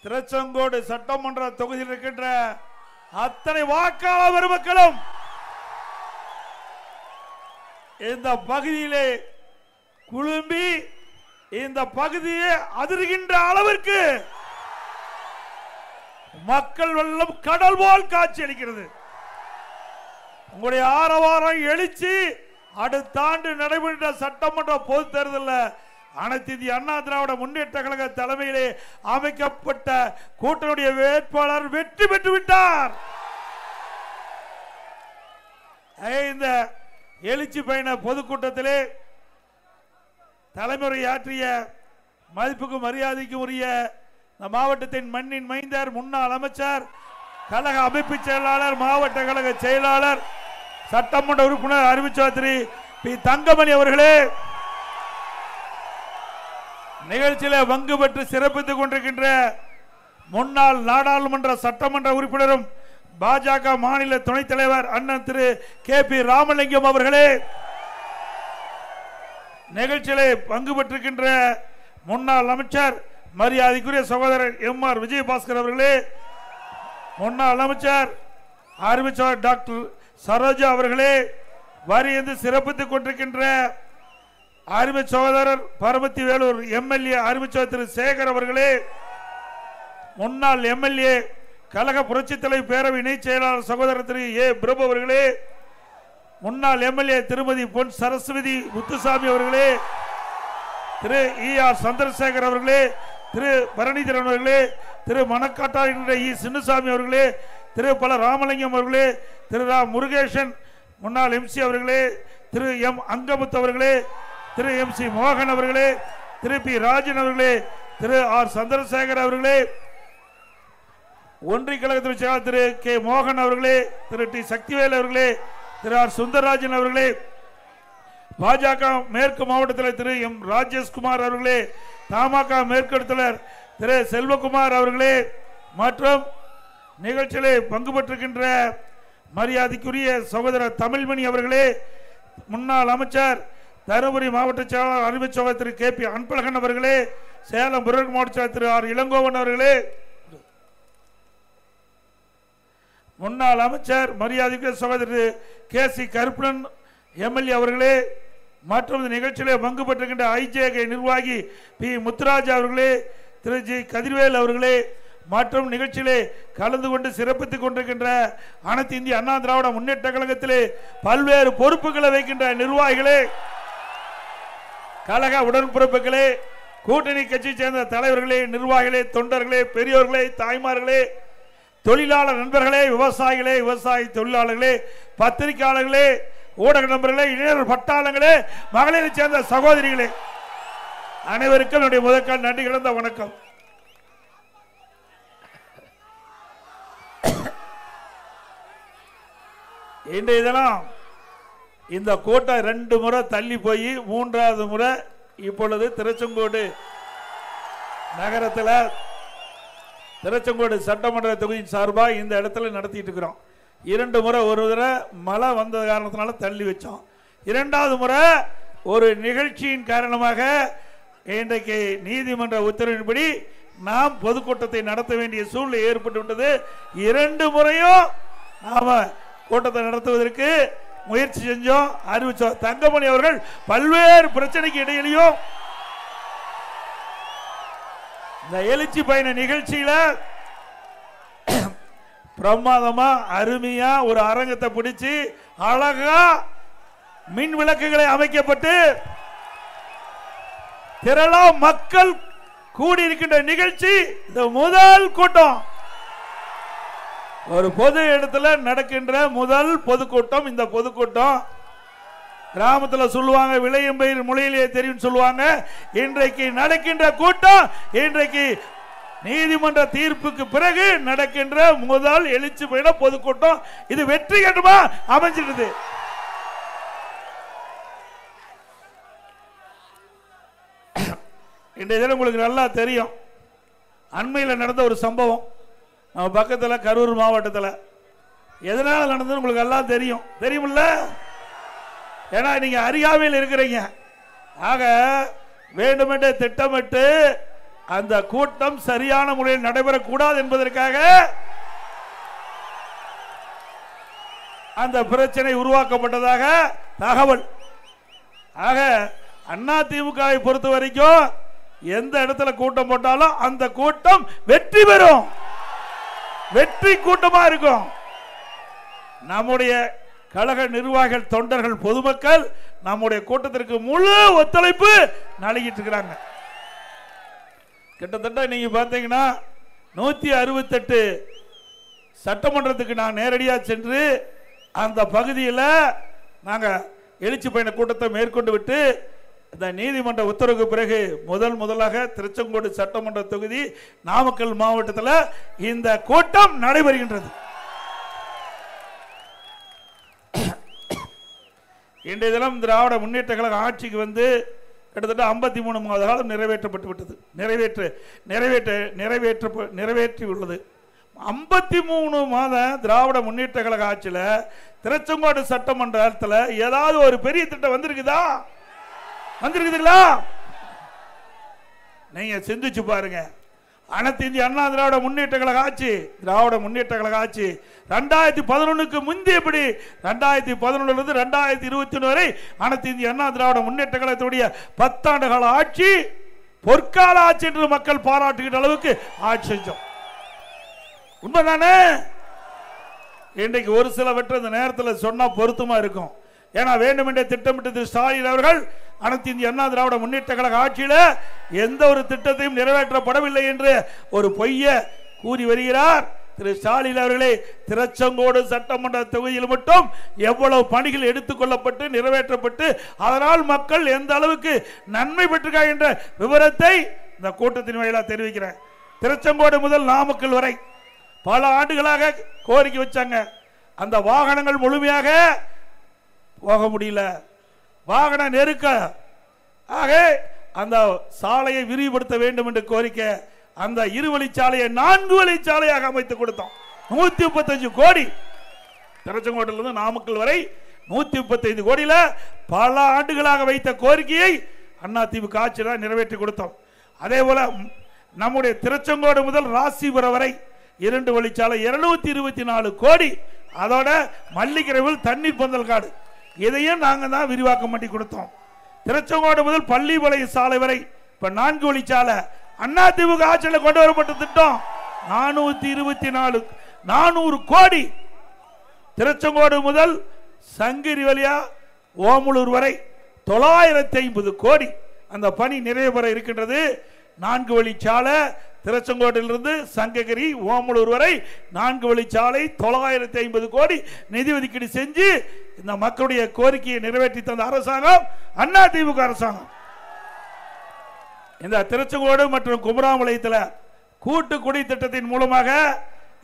திருச்செங்கோடு சட்டமன்ற தொகுதியில் இருக்கின்ற அத்தனை வாக்காளர் பெருமக்களும் இந்த பகுதியிலே குழும்பி இந்த பகுதியை அதிர்கின்ற அளவிற்கு மக்கள் வெள்ளம் கடல் போல் காட்சி அளிக்கிறது. உங்களுடைய ஆரவாரம் எழுச்சி அடுத்த ஆண்டு நடைபெற்ற சட்டமன்ற பொது தேர்தலில் அனைத்து இந்திய அண்ணா திராவிட முன்னேற்ற கழக தலைமையிலே அமைக்கப்பட்ட கூட்டணியுடைய வேட்பாளர் வெற்றி பெற்று விட்டார். இந்த எழுச்சி பயண பொதுக்கூட்டத்திலே தலைமுறையாற்றிய மதிப்புக்கும் மரியாதைக்கும் உரிய மாவட்டத்தின் மண்ணின் மைந்தர், முன்னாள் அமைச்சர், கழக அமைப்பு செயலாளர், மாவட்ட கழக செயலாளர், சட்டமன்ற உறுப்பினர் அறிவிச்சாத்திரி பி தங்கமணி அவர்களே, நிகழ்ச்சியில் பங்கு பெற்று சிறப்பித்துக் கொண்டிருக்கின்ற முன்னாள் நாடாளுமன்ற சட்டமன்ற உறுப்பினரும் பாஜக மாநில துணைத் தலைவர் அண்ணன் திரு KP ராமலிங்கம் அவர்களே, நிகழ்ச்சியிலே பங்கு பெற்றிருக்கின்ற முன்னாள் அமைச்சர் மரியாதைக்குரிய சகோதரர் MR விஜயபாஸ்கர் அவர்களே, முன்னாள் அமைச்சர் அறிவிச்சவர் டாக்டர் சரோஜா அவர்களே, வரியந்து சிறப்பித்துக் கொண்டிருக்கின்ற அறிவு சகோதரர் பரமத்தி வேலூர் MLA அறிவிச்சவர் திரு சேகர் அவர்களே, முன்னாள் MLA கழக புரட்சித் தலைவர் பேரவை இணைச் செயலாளர் சகோதரர் திரு A பிரபு அவர்களே, முன்னாள் MLA திருமதி பொன் சரஸ்வதி முத்துசாமி அவர்களே, திரு ER சந்திரசேகர் அவர்களே, திரு பரணிதரன் அவர்களே, திரு மணக்காட்டார் E சின்னசாமி அவர்களே, திரு பல ராமலிங்கம் அவர்களே, திரு ரா முருகேசன் முன்னாள் MC அவர்களே, திரு M அங்கமுத்து அவர்களே, திரு MC மோகன் அவர்களே, திரு P ராஜன் அவர்களே, திரு R சந்திரசேகர் அவர்களே, ஒன்றிய கழகத்தின் செயலாளர் திரு K மோகன் அவர்களே, திரு T சக்திவேல் அவர்களே, திரு R சுந்தரராஜன் அவர்களே, பாஜக மேற்கு மாவட்டத்தில் திரு M ராஜேஷ்குமார் அவர்களே, தமாக மேற்கு தலைவர் திரு செல்வகுமார் அவர்களே, மற்றும் நிகழ்ச்சியிலே பங்கு பெற்றிருக்கின்ற மரியாதைக்குரிய சகோதரர் தமிழ்மணி அவர்களே, முன்னாள் அமைச்சர் தருமபுரி மாவட்ட செயலாளர் அறிவிச்ச சகோதரர் திரு KP அன்பழகன் அவர்களே, சேலம் புறநகர் மாவட்ட செயலாளர் திரு R இளங்கோவன் அவர்களே, முன்னாள் அமைச்சர் மரியாதைக்குரிய சகோதரர் KC கருப்பணன் MLA அவர்களே, மற்றும் நிகழ்ச்சியிலே பங்கு பெற்றிருக்கின்ற IJK நிர்வாகி P முத்துராஜ் அவர்களே, திரு G கதிர்வேல் அவர்களே, மற்றும் நிகழ்ச்சியிலே கலந்து கொண்டு சிறப்பித்துக் கொண்டிருக்கின்ற அனைத்து இந்திய அண்ணா திராவிட முன்னேற்ற கழகத்திலே பல்வேறு பொறுப்புகளை வைக்கின்ற நிர்வாகிகளே, கழக உடன்பிறப்புகளே, கூட்டணி கட்சியை சேர்ந்த தலைவர்களே, நிர்வாகிகளே, தொண்டர்களே, பெரியோர்களே, தாய்மார்களே, தொழிலாளர் நண்பர்களே, விவசாயிகளே, விவசாய தொழிலாளர்களே, பத்திரிகையாளர்களே, ஊடக நண்பர்களே, இளைஞர் பட்டாளங்களே, மகளிரை சேர்ந்த சகோதரிகளே, அனைவருக்கும் என்னுடைய முதற்கால் நன்றி கலந்த வணக்கம். இன்றைய தினம் இந்த கூட்டம் 2 முறை தள்ளி போய் 3வது முறை இப்பொழுது திருச்செங்கோடு நகரத்தில் திருச்செங்கோடு சட்டமன்ற தொகுதியின் சார்பாக இந்த இடத்துல நடத்திட்டு இருக்கிறோம். 2 முறை, ஒரு முறை மழை வந்த காரணத்தினால தள்ளி வச்சோம். 2வது முறை ஒரு நிகழ்ச்சியின் காரணமாக இன்றைக்கு நீதிமன்ற உத்தரவின்படி நாம் பொதுக்கூட்டத்தை நடத்த வேண்டிய சூழ்நிலை ஏற்பட்டு விட்டது. 2 முறையும் நாம கூட்டத்தை நடத்துவதற்கு முயற்சி செஞ்சோம், அறிவிச்சோம். தங்கமணி அவர்கள் பல்வேறு பிரச்சனைக்கு இடையிலையும் இந்த எழுச்சி பயண நிகழ்ச்சியில பிரமாதமா அருமையா ஒரு அரங்கத்தை பிடிச்சு அழகா மின் விளக்குகளை அமைக்கப்பட்டு திரளா மக்கள் கூடியிருக்கின்ற நிகழ்ச்சி இந்த முதல் கூட்டம். ஒரு பொது இடத்துல நடக்கின்ற முதல் பொதுக்கூட்டம் இந்த பொதுக்கூட்டம். கிராமத்தில் சொல்லுவாங்க, விளையம்பயிர் மொழியிலே தெரியும் சொல்லுவாங்க. இன்றைக்கு நடக்கின்ற கூட்டம் இன்றைக்கு நீதிமன்ற தீர்ப்புக்கு பிறகு நடக்கின்ற முதல் எழுச்சி பயண பொதுக்கூட்டம். இது வெற்றி கட்டமா அமைஞ்சிருது. இன்றைய தினம் உங்களுக்கு நல்லா தெரியும், அண்மையில் நடந்த ஒரு சம்பவம் நம்ம பக்கத்தில் கரூர் மாவட்டத்தில். எதனால் நடந்தது உங்களுக்கு எல்லாம் தெரியும், தெரியுமில்ல? ஏன்னா நீங்க அருகாமையில் இருக்கிறீங்க. ஆக வேண்டுமென்றே திட்டமிட்டு அந்த கூட்டம் சரியான முறையில் நடைபெறக்கூடாது என்பதற்காக அந்த பிரச்சனை உருவாக்கப்பட்டதாக தகவல். ஆக அதிமுகவை பொறுத்த வரைக்கும் எந்த இடத்துல கூட்டம் போட்டாலும் அந்த கூட்டம் வெற்றி பெறும், வெற்றி கூட்டமா இருக்கும். நம்முடைய கழக நிர்வாகிகள், தொண்டர்கள், பொதுமக்கள் நம்முடைய கூட்டத்திற்கு முழு ஒத்துழைப்பு நல்கிட்டு இருக்கிறாங்க. கிட்டத்தட்ட நீங்க பாத்தீங்கன்னா 168 சட்டமன்றத்துக்கு நான் நேரடியாக சென்று அந்த பகுதியில் நாங்கள் எழுச்சி பயண கூட்டத்தை மேற்கொண்டு விட்டு இந்த நீதிமன்ற உத்தரவுக்கு பிறகு முதலாக திருச்செங்கோடு சட்டமன்ற தொகுதி நாமக்கல் மாவட்டத்தில் இந்த கூட்டம் நடைபெறுகின்றது. இன்றைய தினம் திராவிட முன்னேற்ற கழக ஆட்சிக்கு வந்து கிட்டத்தட்ட 53 மாத காலம் நிறைவேற்றப்பட்டு விட்டது, நிறைவேற்றி உள்ளது. 53 மாத திராவிட முன்னேற்ற கழக ஆட்சியில் திருச்செங்கோடு சட்டமன்றத்தில் ஏதாவது ஒரு பெரிய திட்டம் வந்திருக்குதுங்களா? நீங்க சிந்திச்சு பாருங்க. அனைத்து இந்திய அண்ணா திராவிட முன்னேற்ற கழக ஆட்சி, திராவிட முன்னேற்ற கழக ஆட்சி 2011க்கு முந்தியபடி 2011 2021 வரை அனைத்து இந்திய அண்ணா திராவிட முன்னேற்ற கழகத்துடைய 10 ஆண்டு கால ஆட்சி பொற்கால ஆட்சி என்று மக்கள் பாராட்டுகின்ற அளவுக்கு ஆட்சி செஞ்சோம். உண்மைதானே? இன்றைக்கு ஒரு சிலவற்றை இந்த நேரத்தில் சொன்னா பொருத்தமா இருக்கும். ஏன்னா வேண்டுமென்றே திட்டமிட்டு ஸ்டாலின் அவர்கள் அனைத்து இந்திய அண்ணா திராவிட முன்னேற்ற கழக ஆட்சியில் எந்த ஒரு திட்டத்தையும் நிறைவேற்றப்படவில்லை என்று ஒரு பொய்ய கூறி வருகிறார் திரு ஸ்டாலின் அவர்களே. திருச்செங்கோடு சட்டமன்ற தொகுதியில் மட்டும் எவ்வளவு பணிகள் எடுத்துக்கொள்ளப்பட்டு நிறைவேற்றப்பட்டு அதனால் மக்கள் எந்த அளவுக்கு நன்மை பெற்றிருக்காங்க என்ற விவரத்தை இந்த கூட்டத்தின் வாயிலாக தெரிவிக்கிறேன். திருச்செங்கோடு முதல் நாமக்கல் வரை பல ஆண்டுகளாக கோரிக்கை வச்சாங்க. அந்த வாகனங்கள் முழுமையாக போக முடியல, வாகன நெருக்க. ஆக அந்த சாலையை விரிவுபடுத்த வேண்டும் என்று கோரிக்கை. அந்த இருவழிச்சாலையை 4 வழிச்சாலையாக அமைத்து கொடுத்தோம். 135 கோடி திருச்செங்கோட்டிலிருந்து நாமக்கல் வரை 135 கோடியில பல ஆண்டுகளாக வைத்த கோரிக்கையை அதிமுக ஆட்சியில் நிறைவேற்றி கொடுத்தோம். அதே போல நம்முடைய திருச்செங்கோடு முதல் ராசிபுரம் வரை 2 வழிச்சாலை 224 கோடி. அதோட மல்லிகரைவில் தண்ணீர் பந்தல் காடு, இதையும் நாங்கள் தான் விரிவாக்கம் பண்ணி கொடுத்தோம். திருச்செங்கோடு முதல் பள்ளிப்பாளையம் சாலை வரை இப்ப 4 வழிச்சாலை அதிமுக ஆட்சியில் கொண்டு வரப்பட்ட திட்டம் 424 கோடி. திருச்செங்கோடு முதல் சங்கிரி வழியா ஓமலூர் வரை 950 கோடி. அந்த பணி நிறைவு பெற இருக்கின்றது. 4 வழிச்சாலை திருச்செங்கோட்டிலிருந்து சங்ககிரி ஓமலூர் வரை 4 வழிச்சாலை 950 கோடி நிதி ஒதுக்கீடு செஞ்சு இந்த மக்களுடைய கோரிக்கையை நிறைவேற்றி தந்த அரசாங்கம் அதிமுக அரசாங்கம். இந்த திருச்செங்கோடு மற்றும் குமராமலையத்தில் கூட்டு குடி திட்டத்தின் மூலமாக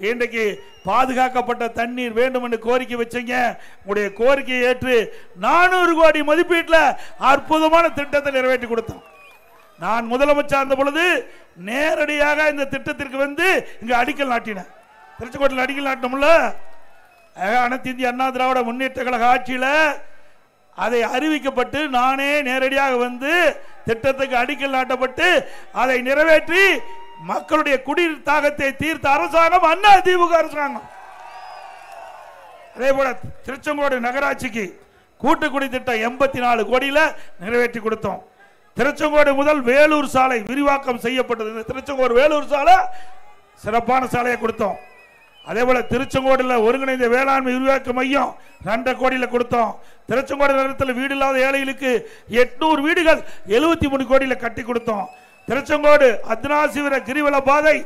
இன்றைக்கு பாதுகாக்கப்பட்ட தண்ணீர் வேண்டும் என்று கோரிக்கை வச்சீங்க. உங்களுடைய கோரிக்கையை ஏற்று 400 கோடி மதிப்பீட்டில் அற்புதமான திட்டத்தை நிறைவேற்றி கொடுத்தோம். நான் முதலமைச்சர் இருந்த பொழுது நேரடியாக இந்த திட்டத்திற்கு வந்து இங்க அடிக்கல் நாட்டினேன். திருச்செங்கோட்டில் அடிக்கல் நாட்டினோம்ல. அனைத்து இந்திய அண்ணா திராவிட முன்னேற்ற கழக ஆட்சியில் அதை அறிவிக்கப்பட்டு நானே நேரடியாக வந்து திட்டத்துக்கு அடிக்கல் நாட்டப்பட்டு அதை நிறைவேற்றி மக்களுடைய குடிநீர் தாகத்தை தீர்த்த அரசாங்கம் அதிமுக அரசாங்கம். அதே போல திருச்செங்கோடு நகராட்சிக்கு கூட்டு குடி திட்டம் 84 கோடியில நிறைவேற்றி கொடுத்தோம். திருச்செங்கோடு முதல் வேலூர் சாலை விரிவாக்கம் செய்யப்பட்டது. திருச்செங்கோடு வேலூர் சாலை சிறப்பான சாலையை கொடுத்தோம். அதே போல திருச்செங்கோடில் ஒருங்கிணைந்த வேளாண்மை விரிவாக்க மையம் 2 கோடியில் கொடுத்தோம். திருச்செங்கோடு நகரத்தில் வீடு இல்லாத ஏழைகளுக்கு 800 வீடுகள் 73 கோடியில் கட்டி கொடுத்தோம். திருச்செங்கோடு அத்னாசிவர கிரிவல பாதை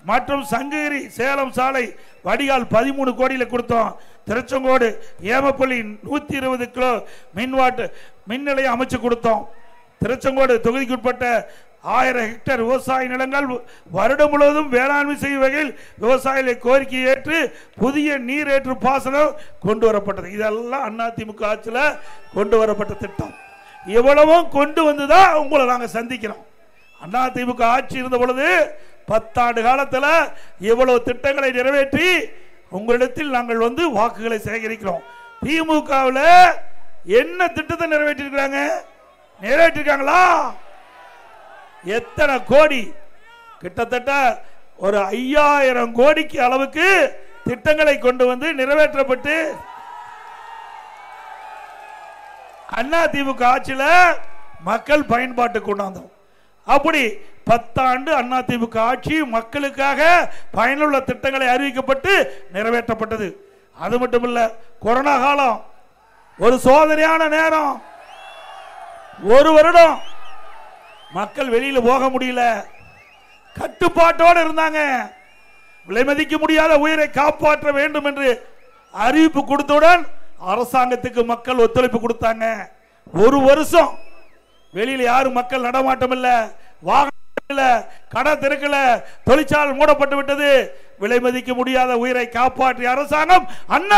மற்றும் சங்ககிரி சேலம் சாலை வடிகால் 13 கோடியில் கொடுத்தோம். திருச்செங்கோடு ஏமப்பள்ளி 120 கிலோ மின் நிலையம் அமைச்சு கொடுத்தோம். திருச்செங்கோடு தொகுதிக்குட்பட்ட 1000 ஹெக்டேர் விவசாய நிலங்கள் வருடம் முழுவதும் வேளாண்மை செய்யும் வகையில் விவசாயிகளை கோரிக்கை ஏற்று புதிய நீரேற்று பாசனம் கொண்டு வரப்பட்டது. இதெல்லாம் அதிமுக ஆட்சியில் கொண்டு வரப்பட்ட திட்டம். இவ்வளவும் கொண்டு வந்துதான் உங்களை நாங்கள் சந்திக்கிறோம். அதிமுக ஆட்சி இருந்த பொழுது 10 ஆண்டு காலத்தில் இவ்வளவு திட்டங்களை நிறைவேற்றி உங்களிடத்தில் நாங்கள் வந்து வாக்குகளை சேகரிக்கிறோம். திமுகவில் என்ன திட்டத்தை நிறைவேற்றிருக்காங்களா? எத்தனை கோடி கிட்டத்தட்ட ஒரு 5000 கோடிக்கு அளவுக்கு திட்டங்களை கொண்டு வந்து நிறைவேற்றப்பட்டு அதிமுக ஆட்சியில மக்கள் பயன்பாட்டு கொண்டாந்தோம். அப்படி 10 ஆண்டு அதிமுக ஆட்சி மக்களுக்காக பயனுள்ள திட்டங்களை அறிவிக்கப்பட்டு நிறைவேற்றப்பட்டது. அது மட்டுமல்ல, கொரோனா காலம் ஒரு சோதனையான நேரம். ஒரு வருடம் மக்கள் வெளியில போக முடியல, கட்டுப்பாட்டோடு இருந்தாங்க. விலை மதிக்க முடியாத உயிரை காப்பாற்ற வேண்டும் என்று அறிவிப்பு கொடுத்தவுடன் அரசாங்கத்துக்கு மக்கள் ஒத்துழைப்பு கொடுத்தாங்க. ஒரு வருஷம் வெளியில யாரும் மக்கள் நடமாட்டம் இல்ல, வாகனம் இல்ல, கடை திறக்கல, தொழிற்சாலை மூடப்பட்டு விட்டது. விலை மதிக்க முடியாத உயிரை காப்பாற்றிய அரசாங்கம்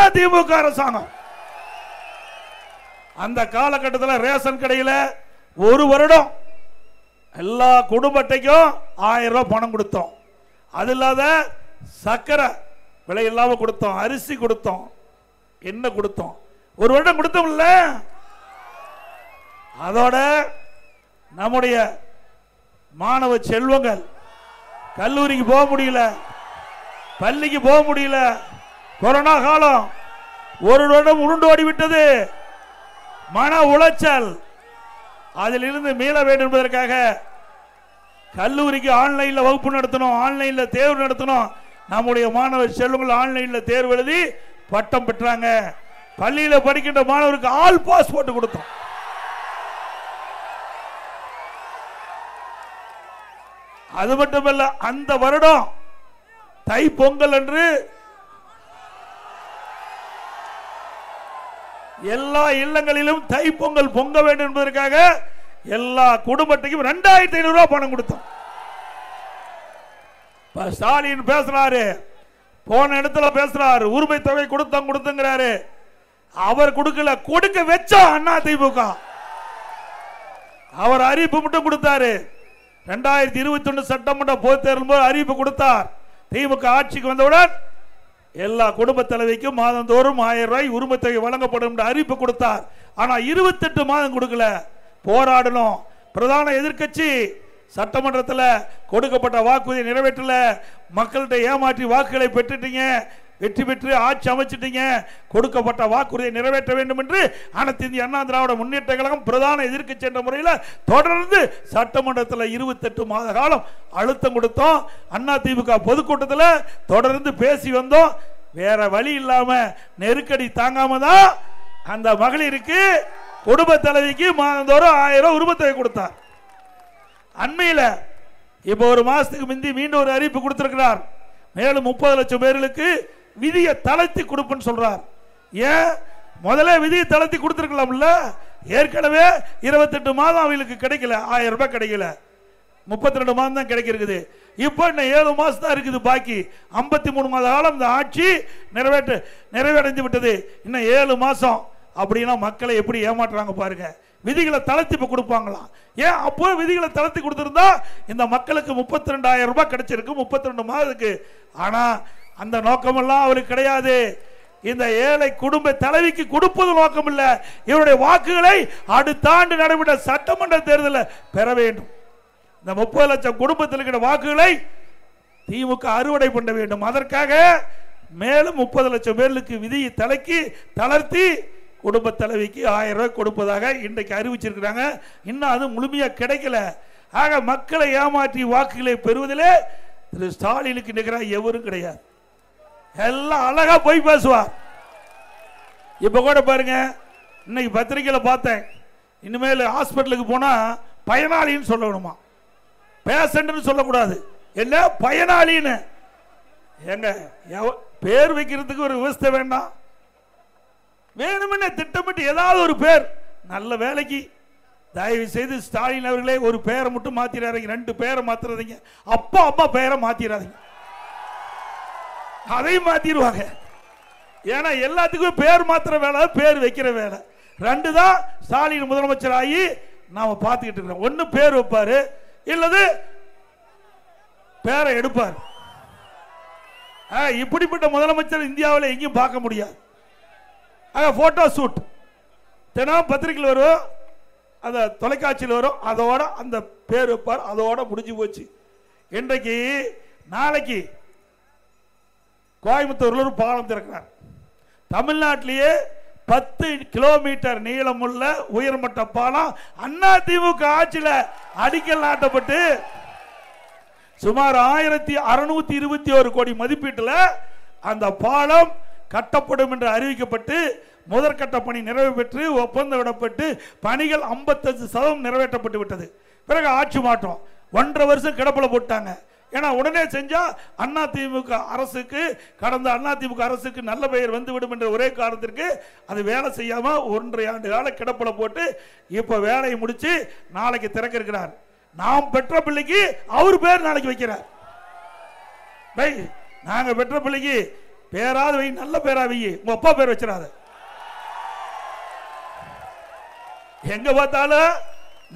அதிமுக அரசாங்கம். அந்த காலகட்டத்தில் ரேஷன் கடையில் ஒரு வருடம் எல்லா குடும்ப அட்டைக்கும் 1000 ரூபாய் பணம் கொடுத்தோம். அது இல்லாத சக்கரை விலை இல்லாம கொடுத்தோம், அரிசி கொடுத்தோம், என்ன கொடுத்தோம், ஒரு வருடம் கொடுத்தோம்ல. அதோட நம்முடைய மாணவ செல்வங்கள் கல்லூரிக்கு போக முடியல, பள்ளிக்கு போக முடியல. கொரோனா காலம் ஒரு வருடம் உருண்டு ஓடிவிட்டது. மன உளைச்சல், அதிலிருந்து மீள வேண்டும் என்பதற்காக கல்லூரிக்கு ஆன்லைன்ல வகுப்பு நடத்தணும், ஆன்லைன்ல தேர்வு நடத்தணும். நம்முடைய மாணவ செல்வங்கள் ஆன்லைன்ல தேர்வு எழுதி பட்டம் பெற்றாங்க. பள்ளியில படிக்கின்ற மாணவருக்கு ஆல் பாஸ் போட்டு கொடுத்தோம். அது மட்டுமல்ல, அந்த வருடம் தை பொங்கல் அன்று எல்லா இல்லங்களிலும் தை பொங்கல் பொங்க வேண்டும் என்பதற்காக எல்லா குடும்பத்துக்கும் 2500 ரூபாய் பணம் கொடுத்தோம். ஸ்டாலின் பேசுறாரு, போன இடத்துல பேசுறாரு, உரிமை தொகை கொடுத்தங்கிறாரு. அவர் கொடுக்கல, கொடுக்க வச்சா அதிமுக. அவர் அறிவிப்பு மட்டும் கொடுத்தாரு. 2021 சட்டமன்ற பொதுத் தேர்தல் போது அறிவிப்பு கொடுத்தார். திமுக ஆட்சிக்கு வந்தவுடன் எல்லா குடும்ப தலைவிக்கும் மாதந்தோறும் 1000 ரூபாய் உரிமை தொகை வழங்கப்படும் என்று அறிவிப்பு கொடுத்தார். ஆனா 28 மாதம் கொடுக்கல. போராடணும். பிரதான எதிர்க்கட்சி சட்டமன்றத்தில் கொடுக்கப்பட்ட வாக்குறுதியை நிறைவேற்றல. மக்கள்கிட்ட ஏமாற்றி வாக்குகளை பெற்றுட்டீங்க, வெற்றி பெற்று ஆட்சி அமைச்சிட்டீங்க, கொடுக்கப்பட்ட வாக்குறுதியை நிறைவேற்ற வேண்டும் என்று அனைத்து இந்திய அண்ணா திராவிட முன்னேற்ற கழகம் பிரதான எதிர்க்கட்சி என்ற முறையில் தொடர்ந்து சட்டமன்றத்தில் 28 மாத காலம் அழுத்தம் கொடுத்தோம். அதிமுக பொதுக்கூட்டத்தில் தொடர்ந்து பேசி வந்தோம். வேற வழி இல்லாம நெருக்கடி தாங்காம தான் அந்த மகளிருக்கு குடும்ப தலைவிக்கு மாதந்தோறும் 1000 ரூபாய் உரிமை தொகை கொடுத்தார். அண்மையில் இப்ப ஒரு மாசத்துக்கு முந்தி மீண்டும் ஒரு அறிவிப்பு கொடுத்திருக்கிறார். மேலும் 30 லட்சம் பேர்களுக்கு விதியை தளர்த்தி கொடுப்புன்னு சொல்றார். ஏன் முதல்ல விதியை தளர்த்தி கொடுத்திருக்கலாம்ல? ஏற்கனவே 28 மாதம் அவங்களுக்கு கிடைக்கல, 1000 ரூபாய் கிடைக்கல, 32 மாதம் தான் கிடைக்கிறது. இப்போ இன்னும் 7 மாசம் தான் இருக்குது பாக்கி. 53 மாத காலம் இந்த ஆட்சி நிறைவடைந்து விட்டது. இன்னும் 7 மாசம். அப்படின்னா மக்களை எப்படி ஏமாற்றுறாங்க பாருங்க. விதிகளை தளர்த்தி இப்ப கொடுப்பாங்களாம். ஏன் அப்போ விதிகளை தளர்த்தி கொடுத்திருந்தா இந்த மக்களுக்கு 32,000 ரூபாய் கிடைச்சிருக்கு 32 மாதத்துக்கு. ஆனா அந்த நோக்கமெல்லாம் அவருக்கு கிடையாது. இந்த ஏழை குடும்ப தலைவிக்கு கொடுப்பது நோக்கம் இல்ல, இவருடைய வாக்குகளை அடுத்த ஆண்டு நடைபெற்ற சட்டமன்ற தேர்தலில் பெற வேண்டும். இந்த 30 லட்சம் குடும்பத்தில் இருக்கிற வாக்குகளை திமுக அறுவடை பண்ண வேண்டும். அதற்காக மேலும் 30 லட்சம் பேருக்கு விதியை தளர்த்தி குடும்ப தலைவிக்கு 1000 ரூபாய் கொடுப்பதாக இன்றைக்கு அறிவிச்சிருக்கிறாங்க. இன்னும் அது முழுமையா கிடைக்கல. ஆக மக்களை ஏமாற்றி வாக்குகளை பெறுவதிலே திரு ஸ்டாலினுக்கு நிகராக எவரும் கிடையாது. எல்லாம் அழகா போய் பேசுவார். இப்ப கூட பாருங்க, இன்னைக்கு பத்திரிகையில பார்த்தேன், இனிமேல் ஹாஸ்பிட்டலுக்கு போனா பயனாளின்னு சொல்லணுமா, பேஷண்ட் சொல்லக்கூடாது, இல்ல பயனாளின்னு. எங்க பேர் வைக்கிறதுக்கு ஒரு விவசாய வேண்டாம்? வேணுமென்ன திட்டமிட்டு ஏதாவது ஒரு பேர் நல்ல வேலைக்கு. தயவு செய்து ஸ்டாலின் அவர்களே ஒரு பேரை மட்டும் மாத்திராதீங்க, 2 பேரை மாத்திராதீங்க, அப்பா அம்மா பேரை மாத்திராதீங்க, அதை மாத்திடுவாங்க. ஏன்னா எல்லாத்துக்கும் பேர் மாத்திர வேலை, பேர் வைக்கிற வேலை 2 தான் ஸ்டாலின் முதலமைச்சர் ஆகி நாம பார்த்துக்கிட்டு இருக்கிறோம். ஒன்னு பேர் வைப்பாரு, இல்லது பேரை எடுப்பார். இப்படிப்பட்ட முதலமைச்சர் இந்தியாவில் எங்கேயும் பார்க்க முடியாது. போட்டோ ஷூட் தினம் பத்திரிகையில் வரும், அந்த தொலைக்காட்சியில் வரும், அதோட அந்த பேர் வைப்பார், அதோட முடிஞ்சு போச்சு. இன்றைக்கு நாளைக்கு கோயம்புத்தூர்ல ஒரு பாலம் திறக்கிறார். தமிழ்நாட்டிலேயே 10 கிலோமீட்டர் நீளமுள்ள உயர்மட்ட பாலம் அதிமுக ஆட்சியில் அடிக்கல் நாட்டப்பட்டு சுமார் 1621 கோடி மதிப்பீட்டில் அந்த பாலம் கட்டப்படும் என்று அறிவிக்கப்பட்டு முதற்கட்ட பணி நிறைவு பெற்று ஒப்பந்தம் விடப்பட்டு பணிகள் 55% நிறைவேற்றப்பட்டு விட்டது. பிறகு ஆட்சி மாற்றம் 1.5 வருஷம் கிடப்பில போட்டாங்க. ஏன்னா உடனே செஞ்சா அதிமுக அரசுக்கு கடந்த அதிமுக அரசுக்கு நல்ல பெயர் வந்துவிடும் என்ற ஒரே காரணத்திற்கு அது வேலை செய்யாம 1.5 ஆண்டு கால கிடப்பில போட்டு இப்ப வேலையை முடிச்சு நாளைக்கு திறக்க இருக்கிறார். நாம் பெற்ற பிள்ளைக்கு அவர் பேர் நாளைக்கு வைக்கிறார். நாங்க பெற்ற பிள்ளைக்கு பேராது வை, நல்ல பேரா வை, உங்க அப்பா பேர் வச்சிடாத. எங்க பார்த்தாலும்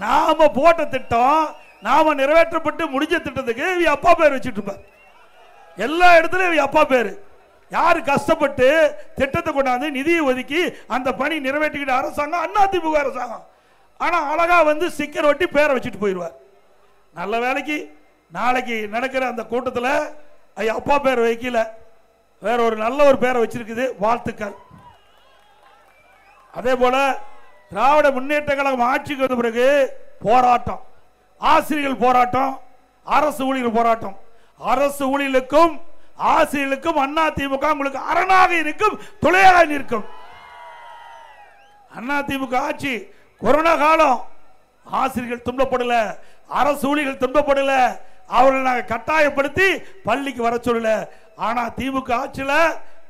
நாம போட்ட திட்டம் நாம நிறைவேற்றப்பட்டு முடிஞ்ச திட்டத்துக்கு அப்பா பேர் வச்சுட்டு இருப்பார். எல்லா இடத்துலயும் அப்பா பேரு. யாரு கஷ்டப்பட்டு திட்டத்தை கொண்டாந்து நிதியை ஒதுக்கி அந்த பணி நிறைவேற்றிக்கிட்ட அரசாங்கம் அதிமுக அரசாங்கம். ஆனா அழகா வந்து ஸ்டிக்கர் ஒட்டி பேரை வச்சுட்டு போயிடுவார். நல்ல வேலைக்கு நாளைக்கு நடக்கிற அந்த கூட்டத்தில் அப்பா பேர் வைக்கல, வேற ஒரு நல்ல ஒரு பேரை வச்சிருக்குது. வாழ்த்துக்கள். அதே போல திராவிட முன்னேற்ற கழகம் ஆட்சிக்கு வந்த பிறகு போராட்டம், ஆசிரியர்கள் போராட்டம், அரசு ஊழியர் போராட்டம். அரசு ஊழியர்களுக்கும் ஆசிரியர்களுக்கும் அதிமுக உங்களுக்கு அரணாக இருக்கும், துணையாக நிற்கும். அதிமுக ஆட்சி கொரோனா காலம் ஆசிரியர்கள் துன்பப்படல, அரசு ஊழியர்கள் துன்பப்படல, அவர்களை நாங்கள் கட்டாயப்படுத்தி பள்ளிக்கு வர சொல்லல. ஆனா திமுக ஆட்சியில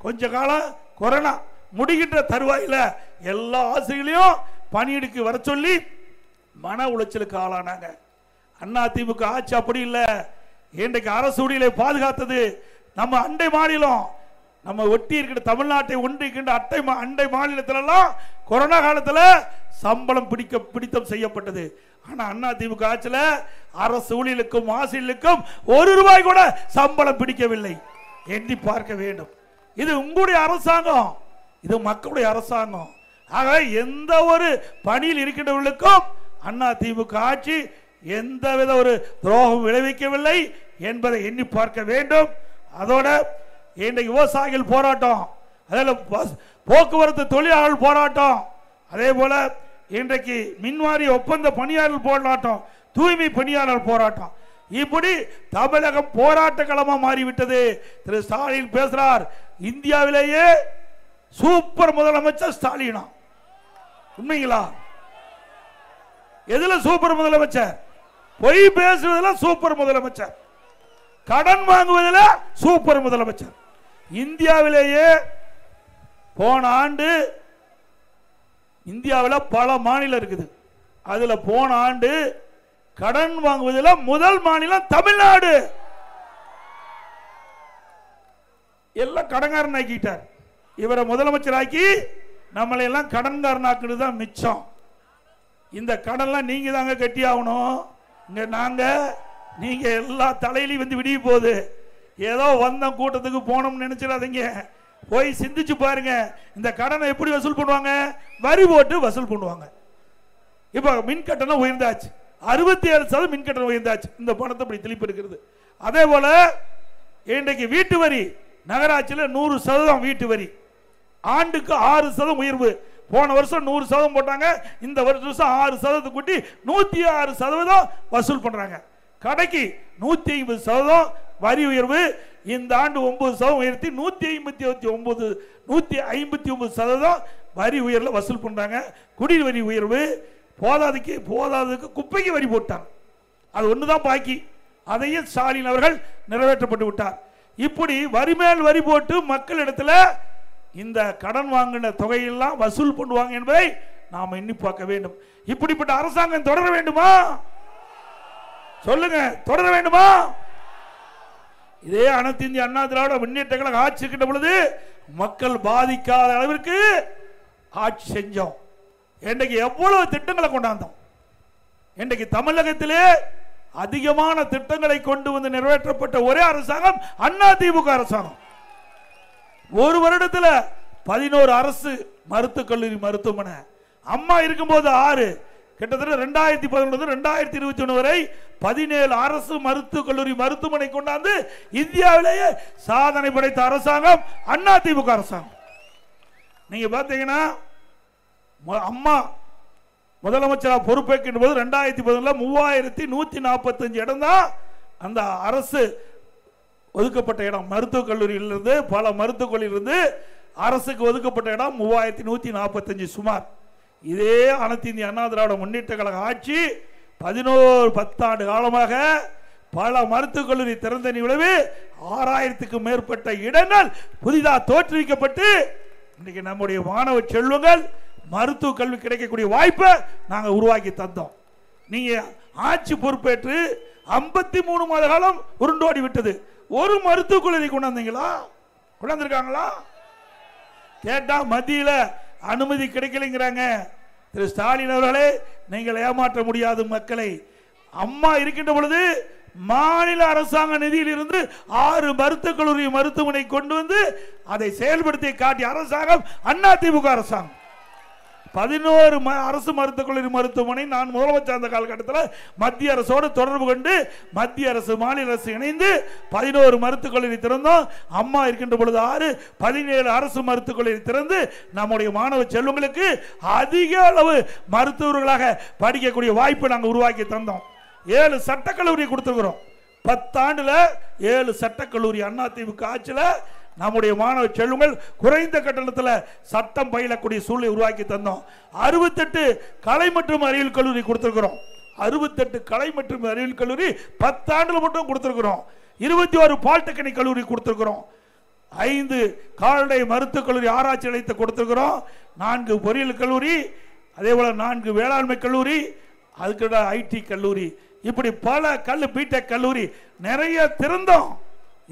கொஞ்ச காலம் கொரோனா முடிகின்ற தருவாயில எல்லா ஆசிரியர்களையும் பணியிடுக்கு வர சொல்லி மன உளைச்சலுக்கு ஆளானாங்க. அதிமுக ஆட்சி அப்படி இல்லை. இன்றைக்கு அரசு ஊழியர்களை பாதுகாத்தது நம்ம அண்டை மாநிலம். நம்ம ஒட்டி இருக்கிற தமிழ்நாட்டை ஒன்றிக்கின்ற அண்டை மாநிலத்திலெல்லாம் கொரோனா காலத்தில் சம்பளம் பிடித்தம் செய்யப்பட்டது. ஆனா அதிமுக ஆட்சியில் அரசு ஊழியர்களுக்கும் ஆசிரியர்களுக்கும் 1 ரூபாய் கூட சம்பளம் பிடிக்கவில்லை. எண்ணி பார்க்க வேண்டும். இது உங்களுடைய அரசாங்கம், இது மக்களுடைய அரசாங்கம். ஆக எந்த ஒரு பணியில் இருக்கின்றவர்களுக்கும் அதிமுக ஆட்சி எந்தவித ஒரு துரோகம் விளைவிக்கவில்லை என்பதை எண்ணி பார்க்க வேண்டும். அதோட இன்றைக்கு விவசாயிகள் போராட்டம், அதில் போக்குவரத்து தொழிலாளர்கள் போராட்டம், அதே போல இன்றைக்கு மின்வாரிய ஒப்பந்த பணியாளர்கள் போராட்டம், தூய்மை பணியாளர் போராட்டம், இப்படி தமிழகம் போராட்ட களமா மாறிவிட்டது. திரு ஸ்டாலின் பேசுறார், இந்தியாவிலேயே சூப்பர் முதலமைச்சர் ஸ்டாலினா. உண்மைங்களா? எதுல சூப்பர் முதலமைச்சர்? பொய் பேசுவதில் சூப்பர் முதலமைச்சர், கடன் வாங்குவதில் சூப்பர் முதலமைச்சர். இந்தியாவிலேயே போன ஆண்டு இந்தியாவில் பல மாநிலம் இருக்குது, அதுல போன ஆண்டு கடன் வாங்குவதில் முதல் மாநிலம் தமிழ்நாடு. எல்லாம் கடன்காரன் ஆக்கிட்டார். இவரை முதலமைச்சர் ஆக்கி நம்மளை எல்லாம் கடன்காரன் ஆக்குறது தான் மிச்சம். இந்த கடன்லாம் நீங்க தாங்க கட்டி ஆகணும். இங்க நாங்க நீங்க எல்லா தலையிலையும் வந்து விடிய போகுது. ஏதோ வந்த கூட்டத்துக்கு போனோம்னு நினைச்சிடாதீங்க. போய் சிந்திச்சு பாருங்க, இந்த கடனை எப்படி வசூல் பண்ணுவாங்க? வரி போட்டு வசூல் பண்ணுவாங்க. இப்ப மின் கட்டணம் உயர்ந்தாச்சு, 67% மின் கட்டணம் உயர்ந்தாச்சு. இந்த பணத்தை இப்படி திருப்பி இருக்கிறது. அதே போல இன்றைக்கு வீட்டு வரி நகராட்சியில் 100% வீட்டு வரி, ஆண்டுக்கு 6% உயர்வு. போன வருஷம் 100% போட்டாங்க, இந்த வருஷம் 6% கூட்டி 106% வசூல் பண்றாங்க. கடைக்கு 150% வரி உயர்வு. இந்த ஆண்டு 9% உயர்த்தி 159% வரி உயர்ல வசூல் பண்றாங்க. குடிநீர் வரி உயர்வு போதாதுக்கு குப்பைக்கு வரி போட்டாங்க. அது ஒண்ணுதான் பாக்கி, அதையும் ஸ்டாலின் அவர்கள் நிறைவேற்றப்பட்டு விட்டார். இப்படி வரி மேல் வரி போட்டு மக்களிடத்துல இந்த கடன் வாங்கின தொகையெல்லாம் வசூல் பண்ணுவாங்க என்பதை நாம் எண்ணி பார்க்க வேண்டும். இப்படிப்பட்ட அரசாங்கம் தொடர வேண்டுமா? சொல்லுங்க, தொடர வேண்டுமா? இதே அனைத்து இந்திய அண்ணா திராவிட முன்னேற்ற கழகம் ஆட்சி இருக்கின்ற பொழுது மக்கள் பாதிக்காத அளவிற்கு ஆட்சி செஞ்சோம். இன்றைக்கு எவ்வளவு திட்டங்களை கொண்டாந்தோம். இன்றைக்கு தமிழகத்திலே அதிகமான திட்டங்களை கொண்டு வந்து நிறைவேற்றப்பட்ட ஒரே அரசாங்கம் அதிமுக அரசாங்கம். ஒரு வருடத்தில் 11 அரசு மருத்துவக் கல்லூரி மருத்துவமனை, அம்மா இருக்கும்போது 6, கிட்டத்தட்ட 2011 2021 வரை 17 அரசு மருத்துவக் கல்லூரி மருத்துவமனை கொண்டாந்து இந்தியாவிலேயே சாதனை படைத்த அரசாங்கம் அதிமுக அரசாங்கம். நீங்க பாத்தீங்கன்னா அம்மா முதலமைச்சராக பொறுப்பேற்கின்ற போது 2011 3145 இடம் தான் அந்த அரசு ஒதுக்கப்பட்ட இடம். மருத்துவக் கல்லூரியிலிருந்து பல மருத்துவக் கல்லூரியிலிருந்து அரசுக்கு ஒதுக்கப்பட்ட இடம் 3145 சுமார். இதே அனைத்து இந்திய அண்ணா திராவிட முன்னேற்ற கழக ஆட்சி 10 ஆண்டு காலமாக பல மருத்துவக் கல்லூரி திறந்த நிகழ்வு 6000க்கும் மேற்பட்ட இடங்கள் புதிதாக தோற்றுவிக்கப்பட்டு இன்னைக்கு நம்முடைய மாணவ செல்வங்கள் மருத்துவ கல்வி கிடைக்கக்கூடிய வாய்ப்பை நாங்கள் உருவாக்கி தந்தோம். நீங்க ஆட்சி பொறுப்பேற்று 53 மாத காலம் உருண்டோடி விட்டது. ஒரு மருத்துவக் கல்லூரி கொண்டாந்தீங்களா? கொண்டாந்துருக்காங்களா? கேட்டா மத்தியில அனுமதி கிடைக்கலைங்கிறாங்க. திரு ஸ்டாலின் அவர்களே, நீங்கள் ஏமாற்ற முடியாது மக்களை. அம்மா இருக்கின்ற பொழுது மாநில அரசாங்க நிதியில் இருந்து 6 மருத்துவக் கல்லூரி மருத்துவமனை கொண்டு வந்து அதை செயல்படுத்தி காட்டிய அரசாங்கம் அதிமுக அரசாங்கம். 11 அரசு மருத்துவக் கல்லூரி மருத்துவமனை நான் முதலமைச்சர் அந்த காலகட்டத்தில் மத்திய அரசோடு தொடர்பு கொண்டு மத்திய அரசு மாநில அரசு இணைந்து 11 மருத்துவக் கல்லூரி திறந்தோம். அம்மா இருக்கின்ற பொழுது 6 17 அரசு மருத்துவக் கல்லூரி திறந்து நம்முடைய மாணவ செல்வங்களுக்கு அதிக அளவு மருத்துவர்களாக படிக்கக்கூடிய வாய்ப்பை நாங்கள் உருவாக்கி தந்தோம். 7 சட்டக்கல்லூரி கொடுத்துருக்கிறோம். 10 ஆண்டுல 7 சட்டக்கல்லூரி அதிமுக ஆட்சியில் நம்முடைய மாணவ செல்வங்கள் குறைந்த கட்டணத்தில் சட்டம் பயிலக்கூடிய சூழலை உருவாக்கி தந்தோம். 68 கலை மற்றும் அறிவியல் கல்லூரி கொடுத்திருக்கிறோம். 68 கலை மற்றும் அறிவியல் கல்லூரி 10 ஆண்டுல மட்டும் கொடுத்திருக்கிறோம். 21 பாலிடெக்னிக் கல்லூரி கொடுத்திருக்கிறோம். 5 கால்நடை மருத்துவக் கல்லூரி ஆராய்ச்சி நிலையத்தை கொடுத்திருக்கிறோம். 4 பொறியியல் கல்லூரி, அதே போல 4 வேளாண்மை கல்லூரி, அதுக்கு ஐடி கல்லூரி, இப்படி பல பிடெக் கல்லூரி நிறைய திறந்தோம்.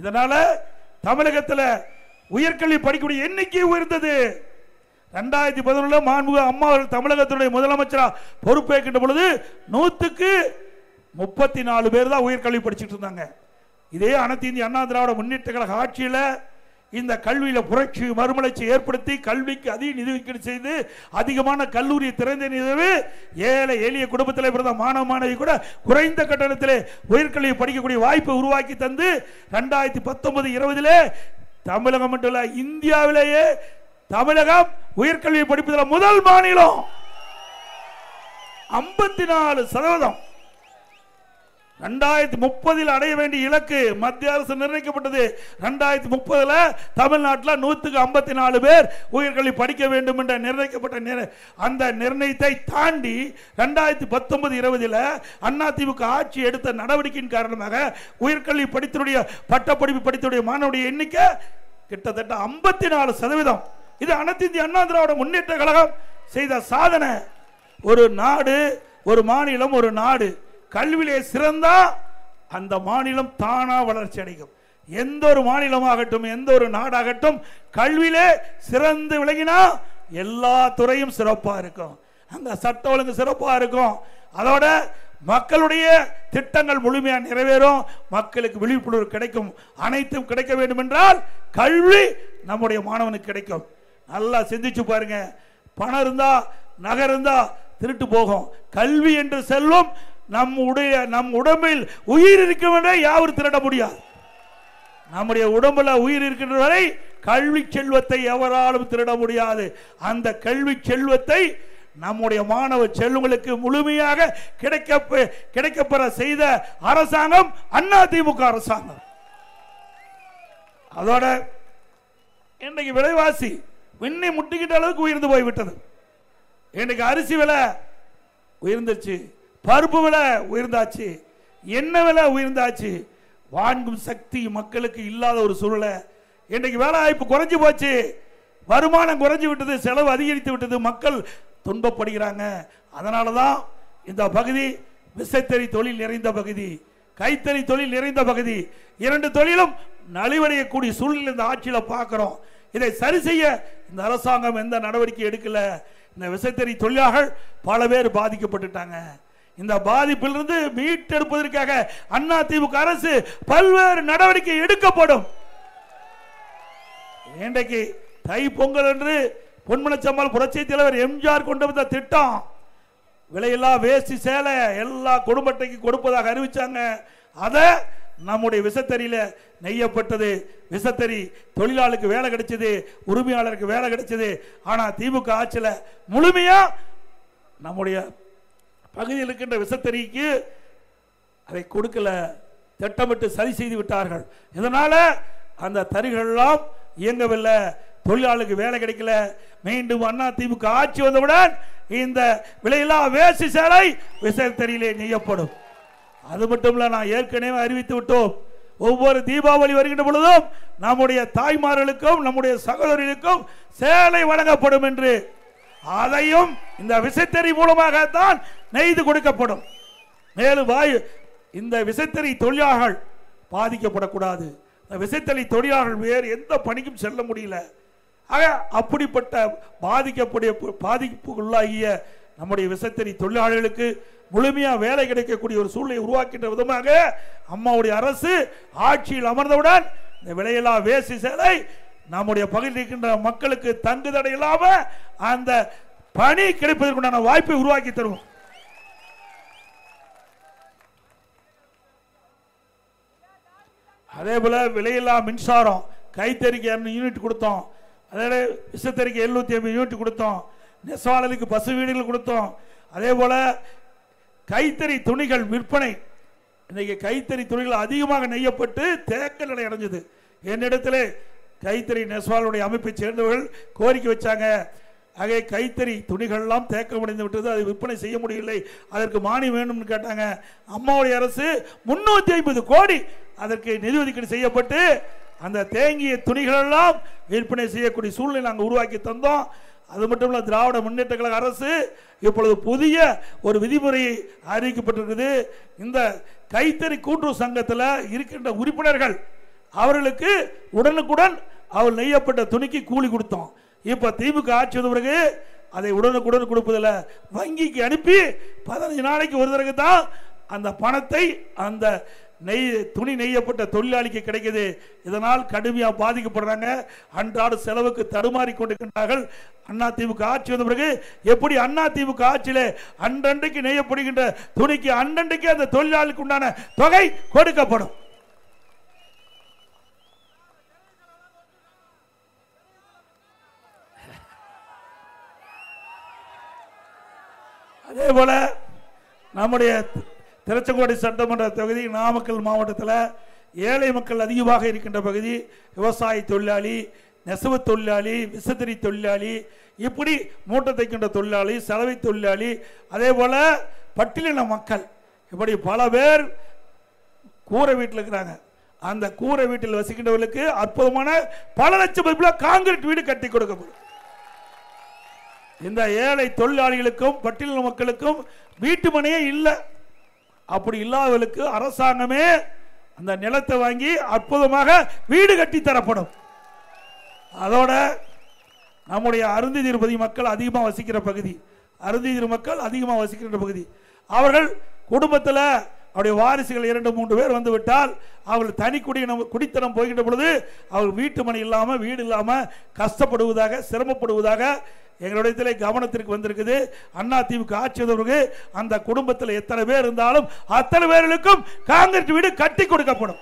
இதனால தமிழகத்தில் உயர்கல்வி படிக்கக்கூடிய எண்ணிக்கை உயர்ந்தது. 2011 மாண்புமிகு அம்மா தமிழகத்தினுடைய முதலமைச்சராக பொறுப்பேற்கின்ற பொழுது 100க்கு 34 பேர் தான் உயர்கல்வி படிச்சுட்டு இருந்தாங்க. இதே அனைத்து இந்திய அண்ணா திராவிட முன்னேற்ற கழக ஆட்சியில் இந்த கல்வியில புரட்சி மறுமலர்ச்சி ஏற்படுத்தி கல்விக்கு அதிக நிதி ஒதுக்கீடு செய்து அதிகமான கல்லூரி திறந்த நிகழ்வு ஏழை எளிய குடும்பத்தில் பிறந்த மாணவ மாணவி கூட குறைந்த கட்டணத்தில் உயர்கல்வி படிக்கக்கூடிய வாய்ப்பை உருவாக்கி தந்து 2019-20 தமிழகம் மட்டும் இந்தியாவிலேயே தமிழகம் உயர்கல்வி படிப்பதில் முதல் மாநிலம். 54%. 2030 அடைய வேண்டிய இலக்கு மத்திய அரசு நிர்ணயிக்கப்பட்டது. 2030 தமிழ்நாட்டில் 154 பேர் உயர்கல்வி படிக்க வேண்டும் என்ற நிர்ணயிக்கப்பட்ட அந்த நிர்ணயத்தை தாண்டி 2019-20 அதிமுக ஆட்சி எடுத்த நடவடிக்கையின் காரணமாக உயர்கல்வி படித்துடைய பட்டப்படிப்பு படித்துடைய மாணவருடைய எண்ணிக்கை கிட்டத்தட்ட 54%. இது அனைத்து இந்திய அண்ணா திராவிட முன்னேற்ற கழகம் செய்த சாதனை. ஒரு நாடு, ஒரு மாநிலம், ஒரு நாடு கல்வியிலே சிறந்தா அந்த மாநிலம் தானா வளர்ச்சி அடையும். எந்த ஒரு மாநிலமாகட்டும் எந்த ஒரு நாடாகட்டும் கல்வியிலே சிறந்து விளங்கினா எல்லா துறையும் சிறப்பா இருக்கும். அங்க சட்ட ஒழுங்கு சிறப்பா இருக்கும். அதோட மக்களுடைய திட்டங்கள் முழுமையா நிறைவேறும். மக்களுக்கு விழிப்புணர்வு கிடைக்கும். அனைத்தும் கிடைக்க வேண்டும் என்றால் கல்வி நம்முடைய மாணவனுக்கு கிடைக்கும். நல்லா சிந்திச்சு பாருங்க. பணம் இருந்தா நகை இருந்தா திருட்டு போகும். கல்வி என்று செல்வம் நம் உடம்பில் உயிர் இருக்கும் என்றே யாரும் திருட முடியாது. நம்முடைய உடம்புல உயிர் இருக்கின்ற வரை கல்வி செல்வத்தை எவராலும் திருட முடியாது. அந்த கல்வி செல்வத்தை நம்முடைய மாணவ செல்வங்களுக்கு முழுமையாக கிடைக்கப்பெற செய்த அரசாங்கம் அதிமுக அரசாங்கம். அதோட இன்றைக்கு விலைவாசி விண்ணை முட்டிக்கிட்ட அளவுக்கு உயர்ந்து போய்விட்டது. இன்றைக்கு அரிசி விலை உயர்ந்துச்சு, பருப்பு விலை உயர்ந்தாச்சு, எண்ணெய் விலை உயர்ந்தாச்சு. வாங்கும் சக்தி மக்களுக்கு இல்லாத ஒரு சூழலை. இன்றைக்கு வேலை வாய்ப்பு குறைஞ்சு போச்சு, வருமானம் குறைஞ்சு விட்டது, செலவு அதிகரித்து விட்டது, மக்கள் துன்பப்படுகிறாங்க. அதனால தான் இந்த பகுதி விசைத்தறி தொழில் நிறைந்த பகுதி, கைத்தறி தொழில் நிறைந்த பகுதி. 2 தொழிலும் நலிவடையக்கூடிய சூழ்நிலை இந்த ஆட்சியில் பார்க்கிறோம். இதை சரி செய்ய இந்த அரசாங்கம் எந்த நடவடிக்கை எடுக்கல. இந்த விசைத்தறி தொழிலாளர்கள் பல பேர் பாதிக்கப்பட்டுட்டாங்க. இந்த பாதிப்பிலிருந்து மீட்டெடுப்பதற்காக அதிமுக அரசு பல்வேறு நடவடிக்கை எடுக்கப்படும். இன்றைக்கு தை பொங்கல் என்று பொன்மனச்சம்மாள் புரட்சி தலைவர் எம்ஜிஆர் கொண்டு வந்த திட்டம் விலையில்லா வேஷ்டி சேலை எல்லா குடும்பத்தைக்கு கொடுப்பதாக அறிவிச்சாங்க. அதை நம்முடைய விசைத்தறியில நெய்யப்பட்டது. விசைத்தறி தொழிலாளருக்கு வேலை கிடைச்சது, உரிமையாளருக்கு வேலை கிடைச்சது. ஆனா திமுக ஆட்சியில முழுமையா நம்முடைய பகுதியில் இருக்கின்ற விசைத்தறிக்கு அதை கொடுக்கல, திட்டமிட்டு சரி செய்து விட்டார்கள். இதனால அந்த தறிகள் எல்லாம் இயங்கவில்லை, தொழிலாளருக்கு வேலை கிடைக்கல. மீண்டும் அண்ணா திமுக ஆட்சி வந்தவுடன் இந்த விலையில்லா வேஷ்டி சேலை விசைத்தறியிலே நெய்யப்படும். அது மட்டும் இல்ல, நான் ஏற்கனவே அறிவித்து விட்டோம், ஒவ்வொரு தீபாவளி வருகின்ற பொழுதும் நம்முடைய தாய்மார்களுக்கும் நம்முடைய சகோதரிகளுக்கும் சேலை வழங்கப்படும் என்று. அதையும் இந்த விசைத்தறி மூலமாகத்தான் நெய்து கொடுக்கப்படும். மேலும் இந்த விசைத்தறி தொழிலாளர்கள் பாதிக்கப்படக்கூடாது. விசைத்தறி தொழிலாளர்கள் வேறு எந்த பணிக்கும் செல்ல முடியல. ஆக அப்படிப்பட்ட பாதிப்புக்குள்ளாகிய நம்முடைய விசைத்தறி தொழிலாளர்களுக்கு முழுமையாக வேலை கிடைக்கக்கூடிய ஒரு சூழ்நிலை உருவாக்கின்ற விதமாக அம்மாவுடைய அரசு ஆட்சியில் அமர்ந்தவுடன் இந்த விலையில்லா வேஷ்டி சேலை நம்முடைய பகுதியில் இருக்கின்ற மக்களுக்கு தங்குதடை இல்லாம அந்த பணி கிடைப்பதற்குண்டான வாய்ப்பை உருவாக்கி தருவோம். அதே போல விலையில்லா மின்சாரம் கைத்தறிக்கு 200 யூனிட் கொடுத்தோம். அதே விசைத்தறிக்கு 750 யூனிட் கொடுத்தோம். நெசவாளருக்கு பசு வீடுகள் கொடுத்தோம். அதே போல கைத்தறி துணிகள் விற்பனை, இன்னைக்கு கைத்தறி துணிகள் அதிகமாக நெய்யப்பட்டு தேக்க நிலை அடைஞ்சது. என்னிடத்தில் கைத்தறி நெசவாளுடைய அமைப்பை சேர்ந்தவர்கள் கோரிக்கை வச்சாங்க. ஆகவே கைத்தறி துணிகள் எல்லாம் தேக்கமடைந்து விட்டது, அது விற்பனை செய்ய முடியவில்லை, அதற்கு மானியம் வேண்டும்னு கேட்டாங்க. அம்மாவுடைய அரசு 350 கோடி அதற்கு நிதி ஒதுக்கீடு செய்யப்பட்டு அந்த தேங்கிய துணிகள் எல்லாம் விற்பனை செய்யக்கூடிய சூழ்நிலை நாங்கள் உருவாக்கி தந்தோம். அது மட்டும் இல்ல, திராவிட முன்னேற்ற கழக அரசு இப்பொழுது புதிய ஒரு விதிமுறை அறிவிக்கப்பட்டிருக்குது. இந்த கைத்தறி கூட்டுறவு சங்கத்தில் இருக்கின்ற உறுப்பினர்கள் அவர்களுக்கு உடனுக்குடன் அவர் நெய்யப்பட்ட துணிக்கு கூலி கொடுத்தோம். இப்ப திமுக ஆட்சி வந்த பிறகு அதை உடனுக்குடன் கொடுப்பதில்ல, வங்கிக்கு அனுப்பி 15 நாளைக்கு ஒரு தடவை தான் அந்த பணத்தை அந்த துணி நெய்யப்பட்ட தொழிலாளிக்கு கிடைக்குது. இதனால் கடுமையாக பாதிக்கப்படுறாங்க. அன்றாட செலவுக்கு தடுமாறி கொண்டிருக்கின்றார்கள். அண்ணா திமுக ஆட்சி வந்த பிறகு எப்படி அண்ணா திமுக ஆட்சியிலே அன்றன்றைக்கு நெய்யப்படுகின்ற துணிக்கு அன்றன்றைக்கு அந்த தொழிலாளிக்கு உண்டான தொகை கொடுக்கப்படும். அதே போல நம்முடைய திருச்செங்கோடு சட்டமன்ற தொகுதி நாமக்கல் மாவட்டத்தில் ஏழை மக்கள் அதிகமாக இருக்கின்ற பகுதி. விவசாய தொழிலாளி, நெசவு தொழிலாளி, விசைத்தறி தொழிலாளி, இப்படி மூட்டை தைக்கின்ற தொழிலாளி, சலவை தொழிலாளி, அதே போல பட்டியலின மக்கள், இப்படி பல பேர் கூரை வீட்டில் இருக்கிறாங்க. அந்த கூரை வீட்டில் வசிக்கின்றவர்களுக்கு அற்புதமான பல லட்சம் மதிப்பில் காங்கிரீட் வீடு கட்டி கொடுக்கப்படும். இந்த ஏழை தொழிலாளிகளுக்கும் பட்டியலின மக்களுக்கும் வீட்டு மனையே இல்லை. அப்படி இல்லாதவர்களுக்கு அரசாங்கமே அந்த நிலத்தை வாங்கி அற்புதமாக வீடு கட்டி தரப்படும். அதோட நம்முடைய அருந்தி திருப்பதி மக்கள் அதிகமாக வசிக்கிற பகுதி, அருந்தி திரு மக்கள் அதிகமாக வசிக்கின்ற பகுதி, அவர்கள் குடும்பத்தில் அவருடைய வாரிசுகள் 2-3 பேர் வந்து விட்டால் அவர்கள் தனி குடித்தனம் போகின்ற பொழுது அவர்கள் வீட்டு மனை இல்லாமல் வீடு இல்லாமல் கஷ்டப்படுவதாக சிரமப்படுவதாக எங்களுடைய கவனத்திற்கு வந்திருக்குது. அண்ணா திமுக ஆட்சி வந்தவருக்கு அந்த குடும்பத்தில் எத்தனை பேர் இருந்தாலும் அத்தனை பேர்களுக்கும் காங்கிரீட் வீடு கட்டி கொடுக்கப்படும்.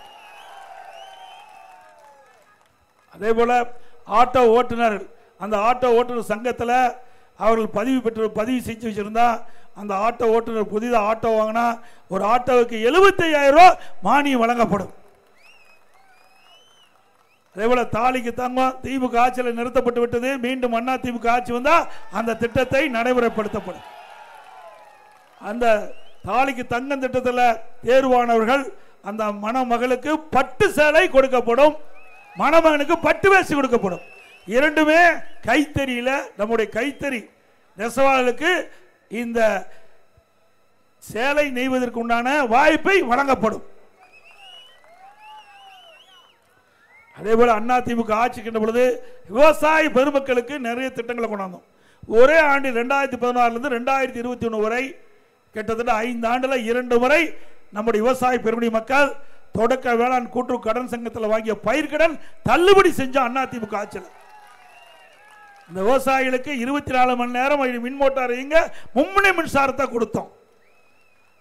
அதே போல ஆட்டோ ஓட்டுநர்கள், அந்த ஆட்டோ ஓட்டுநர் சங்கத்தில் அவர்கள் பதிவு செஞ்சு வச்சிருந்தா அந்த ஆட்டோ ஓட்டுநர் புதிதாக ஆட்டோ வாங்கினா ஒரு ஆட்டோவுக்கு 75,000 ரூபாய் மானியம் வழங்கப்படும். அதே போல தாலிக்கு தங்கம் திமுக ஆட்சியில் நிறுத்தப்பட்டு விட்டது. மீண்டும் அண்ணா திமுக ஆட்சி வந்தால் அந்த திட்டத்தை நடைமுறைப்படுத்தப்படும். அந்த தாலிக்கு தங்கம் திட்டத்தில் தேர்வானவர்கள் அந்த மணமகளுக்கு பட்டு சேலை கொடுக்கப்படும், மணமகனுக்கு பட்டு வேஷ்டி கொடுக்கப்படும். இரண்டுமே கைத்தறியில நம்முடைய கைத்தறி நெசவாளர்களுக்கு இந்த சேலை நெய்வதற்கு உண்டான வாய்ப்பை வழங்கப்படும். அதே போல அண்ணா திமுக ஆட்சிக்கின்ற பொழுது விவசாய பெருமக்களுக்கு நிறைய திட்டங்களை கொண்டாந்தோம். ஒரே ஆண்டு 2016 2021 வரை கிட்டத்தட்ட 5 ஆண்டுல 2 முறை நம்முடைய விவசாய பெருமடி மக்கள் தொடக்க வேளாண் கூட்டுறவு கடன் சங்கத்தில் வாங்கிய பயிர்கடன் தள்ளுபடி செஞ்ச அண்ணா திமுக ஆட்சியில் இந்த விவசாயிகளுக்கு 24 மணி நேரம் மின் மோட்டார் இங்க மும்முனை மின்சாரத்தை கொடுத்தோம்.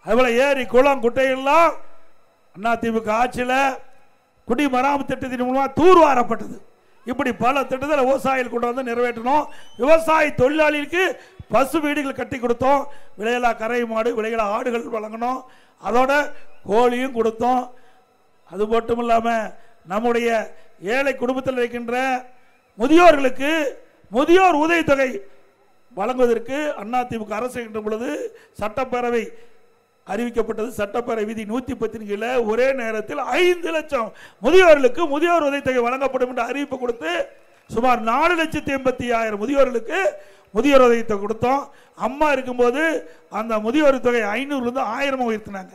அதுபோல ஏரி குளம் குட்டையெல்லாம் அதிமுக ஆட்சியில் குடிமராமத்து திட்டத்தின் மூலமாக தூர்வாரப்பட்டது. இப்படி பல திட்டத்தில் விவசாயிகள் கொண்டு வந்து நிறைவேற்றணும். விவசாய தொழிலாளிகளுக்கு பசு வீடுகள் கட்டி கொடுத்தோம். விலையில்லா கரை மாடு, விலையில்லா ஆடுகள் வழங்கணும். அதோட கோழியும் கொடுத்தோம். அது மட்டும் இல்லாமல் நம்முடைய ஏழை குடும்பத்தில் இருக்கின்ற முதியோர்களுக்கு முதியோர் உதவித்தொகை வழங்குவதற்கு அதிமுக அரசு இருக்கின்ற பொழுது சட்டப்பேரவை அறிவிக்கப்பட்டது. சட்டப்பேரவை விதி 110 கீழே ஒரே நேரத்தில் 5 லட்சம் முதியோர்களுக்கு முதியோர் உதவித்தொகை வழங்கப்படும் என்று அறிவிப்பு கொடுத்து சுமார் 4,85,000 முதியோர்களுக்கு முதியோர் உதவித்தொகை கொடுத்தோம். அம்மா இருக்கும்போது அந்த முதியோர் தொகை 500 1000 உயர்த்தினாங்க.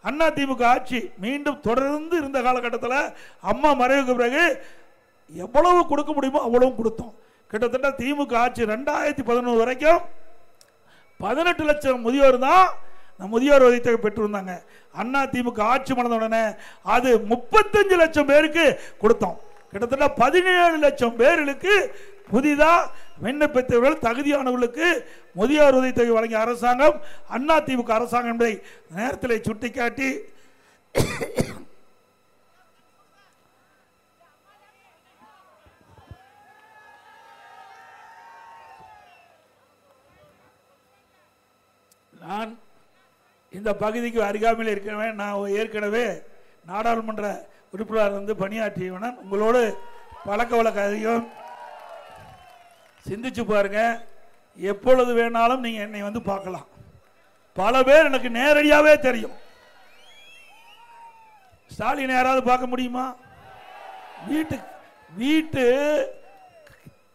அதிமுக ஆட்சி மீண்டும் தொடர்ந்து இருந்த காலகட்டத்தில் அம்மா மறைவுக்கு பிறகு எவ்வளவு கொடுக்க முடியுமோ அவ்வளவு கொடுத்தோம். கிட்டத்தட்ட திமுக ஆட்சி 2011 வரைக்கும் 18 லட்சம் முதியோர் தான் முதியோர் உதவித்தொகை பெற்றிருந்தாங்க. அதிமுக ஆட்சி மலர்ந்த உடனே அது 35 லட்சம் பேருக்கு கொடுத்தோம். கிட்டத்தட்ட 17 லட்சம் பேர்களுக்கு புதிதாக விண்ணப்பித்தவர்கள் தகுதியானவர்களுக்கு முதியோர் உதவித்தொகை வழங்கிய அரசாங்கம் அதிமுக அரசாங்கம் என்பதை நேரத்தில் சுட்டிக்காட்டி நான் இந்த பகுதிக்கு அருகாமையில் இருக்கிறவன். நான் ஏற்கனவே நாடாளுமன்ற உறுப்பினர் வந்து பணியாற்றியவன். உங்களோடு பழக்க வழக்க அதிகம். சிந்திச்சு பாருங்க, எப்பொழுது வேணாலும் நீங்க என்னை வந்து பார்க்கலாம். பல பேர் எனக்கு நேரடியாவே தெரியும். ஸ்டாலின் யாராவது பார்க்க முடியுமா? வீட்டு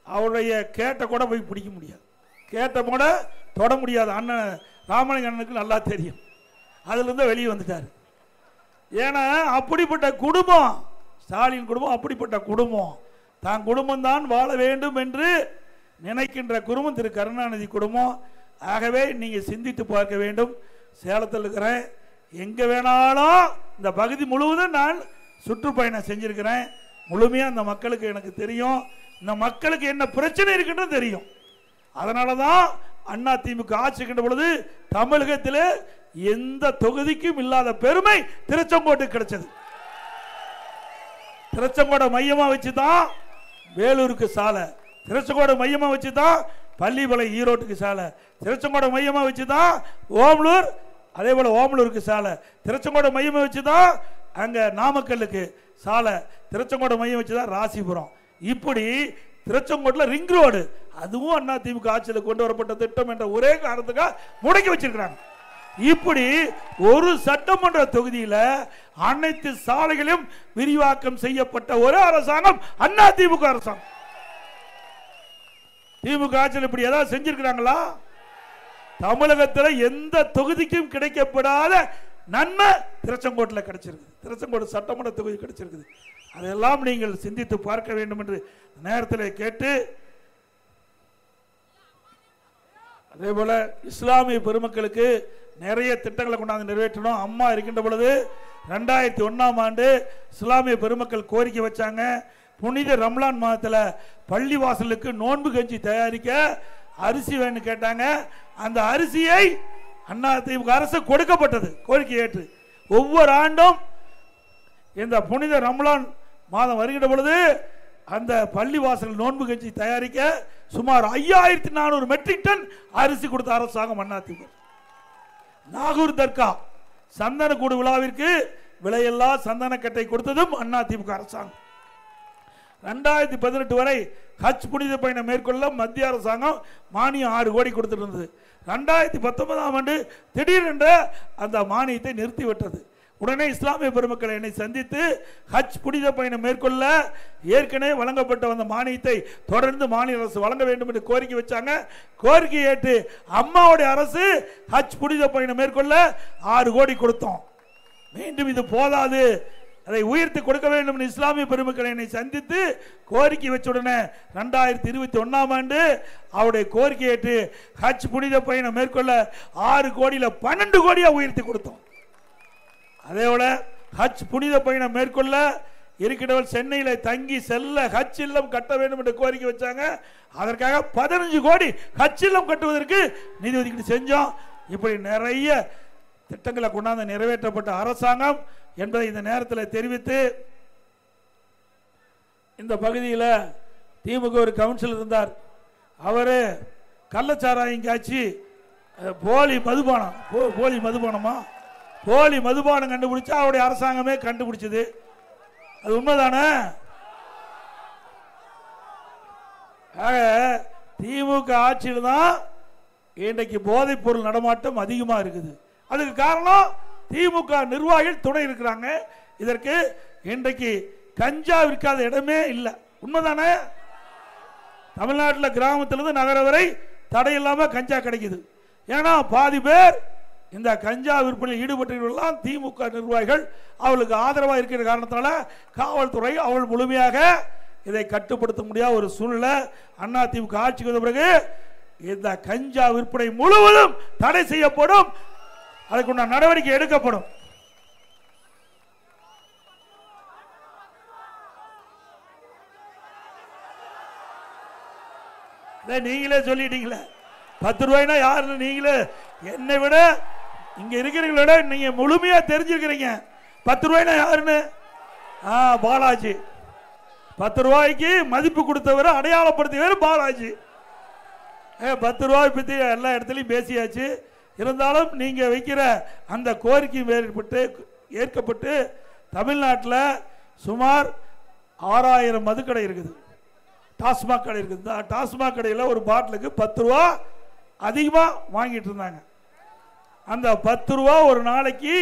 அவருடைய கேட்ட கூட போய் பிடிக்க முடியாது, கேட்ட கூட தொட முடியாது. அண்ணன் ராமலிங்க அண்ணனுக்கு நல்லா தெரியும். அதுல இருந்து வெளியே வந்துட்டாரு. ஏன்னா அப்படிப்பட்ட குடும்பம் ஸ்டாலின் குடும்பம், அப்படிப்பட்ட குடும்பம். தான் குடும்பம் தான் வாழ வேண்டும் என்று நினைக்கின்ற குடும்பம் திரு கருணாநிதி குடும்பம். ஆகவே நீங்க சிந்தித்து பார்க்க வேண்டும். சேலத்தில் இருக்கிறேன், எங்க வேணாலும் இந்த பகுதி முழுவதும் நான் சுற்றுப்பயணம் செஞ்சிருக்கிறேன். முழுமையா அந்த மக்களுக்கு எனக்கு தெரியும். இந்த மக்களுக்கு என்ன பிரச்சனை இருக்குன்னு தெரியும். அதனாலதான் அதிமுக ஆட்சிக்கின்ற பொழுது தமிழகத்தில் எந்த தொகுதிக்கும் இல்லாத பெருமை திருச்செங்கோட்டு கிடைச்சது. திருச்செங்கோட மையமா வச்சுதான் வேலூருக்கு சாலை, திருச்செங்கோட மையமா வச்சுதான் பள்ளிப்பாளையம் ஈரோட்டுக்கு சாலை, திருச்செங்கோட மையமா வச்சுதான் ஓமலூர், அதே போல ஓமலூருக்கு சாலை, திருச்செங்கோட மையமா வச்சுதான் அங்க நாமக்கல்லுக்கு சாலை, திருச்செங்கோட மையம் வச்சுதான் ராசிபுரம். இப்படி திருச்செங்கோட்டில் ரிங் ரோடு, அதுவும் அதிமுக ஆட்சியில் கொண்டு வரப்பட்ட திட்டம் என்ற ஒரே காரணத்துக்காக முடக்கி வச்சிருக்கிறாங்க. இப்படி ஒரு சட்டமன்ற தொகுதியில் அனைத்து சாலைகளையும் விரிவாக்கம் செய்யப்பட்ட ஒரு அரசாங்கம் அதிமுக அரசாங்கம். திமுக ஆட்சியில் இப்படி ஏதாவது செஞ்சிருக்கிறாங்களா? தமிழகத்தில் எந்த தொகுதிக்கும் கிடைக்கப்படாத நன்மை திருச்செங்கோட்டில் கிடைச்சிருக்கு. திருச்செங்கோடு சட்டமன்ற தொகுதி கிடைச்சிருக்குது. அதெல்லாம் நீங்கள் சிந்தித்து பார்க்க வேண்டும் என்று நேரத்தில் கேட்டு, அதே போல இஸ்லாமிய பெருமக்களுக்கு நிறைய திட்டங்களை கொண்டாந்து நிறைவேற்றணும். அம்மா இருக்கின்ற பொழுது 2001ஆம் ஆண்டு இஸ்லாமிய பெருமக்கள் கோரிக்கை வச்சாங்க. புனித ரம்லான் மாதத்தில் பள்ளி வாசலுக்கு நோன்பு கஞ்சி தயாரிக்க அரிசி வேணும் கேட்டாங்க. அந்த அரிசியை அதிமுக அரசு கொடுக்கப்பட்டது கோரிக்கை ஏற்று. ஒவ்வொரு ஆண்டும் இந்த புனித ரம்லான் மாதம் வருகின்ற பொழுது அந்த பள்ளி வாசல் நோன்பு கஞ்சி தயாரிக்க சுமார் 5400 மெட்ரிக் டன் அரிசி கொடுத்த அரசாங்கம் அதிமுக. நாகூர் தர்கா சந்தன கூடு விழாவிற்கு விலையில்லா சந்தனக்கட்டை கொடுத்ததும் அதிமுக அரசாங்கம். 2018 வரை ஹஜ் புனித பயணம் மேற்கொள்ள மத்திய அரசாங்கம் மானியம் 6 கோடி கொடுத்திருந்தது. 2019ஆம் ஆண்டு திடீரென்று அந்த மானியத்தை நிறுத்திவிட்டது. உடனே இஸ்லாமிய பெருமக்களை என்னை சந்தித்து ஹஜ் புனித பயணம் மேற்கொள்ள ஏற்கனவே வழங்கப்பட்ட அந்த மானியத்தை தொடர்ந்து மாநில அரசு வழங்க வேண்டும் என்று கோரிக்கை வச்சாங்க. கோரிக்கை ஏற்று அம்மாவுடைய அரசு ஹஜ் புனித பயணம் மேற்கொள்ள 6 கோடி கொடுத்தோம். மீண்டும் இது போதாது, அதை உயர்த்தி கொடுக்க வேண்டும் என்று இஸ்லாமிய பெருமக்களை என்னை சந்தித்து கோரிக்கை வச்ச உடனே 2021ஆம் ஆண்டு அவருடைய கோரிக்கை ஏற்று ஹஜ் புனித பயணம் மேற்கொள்ள 6 கோடியில் 12 கோடியா உயர்த்தி கொடுத்தோம். அதே போல ஹஜ் புனித பயணம் மேற்கொள்ள இருக்கின்றவர் சென்னையில் தங்கி செல்ல ஹஜ் இல்லம் கட்ட வேண்டும் என்று கோரிக்கை வச்சாங்க. அதற்காக 15 கோடி ஹஜ் இல்லம் கட்டுவதற்கு நிதி ஒதுக்கீடு செஞ்சோம். இப்படி நிறைய திட்டங்களை கொண்டாந்து நிறைவேற்றப்பட்ட அரசாங்கம் என்பதை இந்த நேரத்தில் தெரிவித்து, இந்த பகுதியில் திமுக ஒரு கவுன்சிலர் இருந்தார். அவர் கள்ளச்சாராயம் காய்ச்சி போலி மதுபானம் கண்டுபிடிச்சா அவருடைய அரசாங்கமே கண்டுபிடிச்சது. அது உண்மைதானே? ஆக திமுக ஆட்சியில் தான் இன்றைக்கு போதைப் பொருள் நடமாட்டம் அதிகமாக இருக்குது. அதுக்கு காரணம் திமுக நிர்வாகிகள் துணை இருக்கிறாங்க. இதற்கு இன்றைக்கு கஞ்சா விற்காத இடமே இல்லை. உண்மைதானே? தமிழ்நாட்டில் கிராமத்திலிருந்து நகரம் வரை தடையில்லாமல் கஞ்சா கிடைக்குது. ஏன்னா பாதி பேர் இந்த கஞ்சா விற்பனையில் ஈடுபட்டவர்கள்லாம் திமுக நிர்வாகிகள் அவளுக்கு ஆதரவாக இருக்கிற காரணத்தினால காவல்துறை அவள் முழுமையாக இதை கட்டுப்படுத்த முடியாத ஒரு சூழ்நிலை. அண்ணா திமுக ஆட்சிக்கு வந்த பிறகு இந்த கஞ்சா விற்பனை முழுவதும் தடை செய்யப்படும். அதுக்குண்டான நடவடிக்கை எடுக்கப்படும். நீங்களே சொல்லிட்டீங்களே 10 ரூபாய்னா யாருன்னு நீங்களே என்னை விட இங்க இருக்கிறீங்களோட நீங்க முழுமையா தெரிஞ்சிருக்கிறீங்க. 10 ரூபாய்னா யாருன்னு? பாலாஜி. 10 ரூபாய்க்கு மதிப்பு கொடுத்தவர் அடையாளப்படுத்தியவர் பாலாஜி. 10 ரூபாய் பற்றி எல்லா இடத்துலையும் பேசியாச்சு. இருந்தாலும் நீங்க வைக்கிற அந்த கோரிக்கை ஏற்கப்பட்டு தமிழ்நாட்டில் சுமார் 6000 மதுக்கடை இருக்குது, டாஸ்மாக் கடை இருக்குது. டாஸ்மாக் கடையில் ஒரு பாட்டிலுக்கு 10 ரூபா அதிகமாக வாங்கிட்டு இருந்தாங்க. அந்த 10 ரூபா ஒரு நாளைக்கு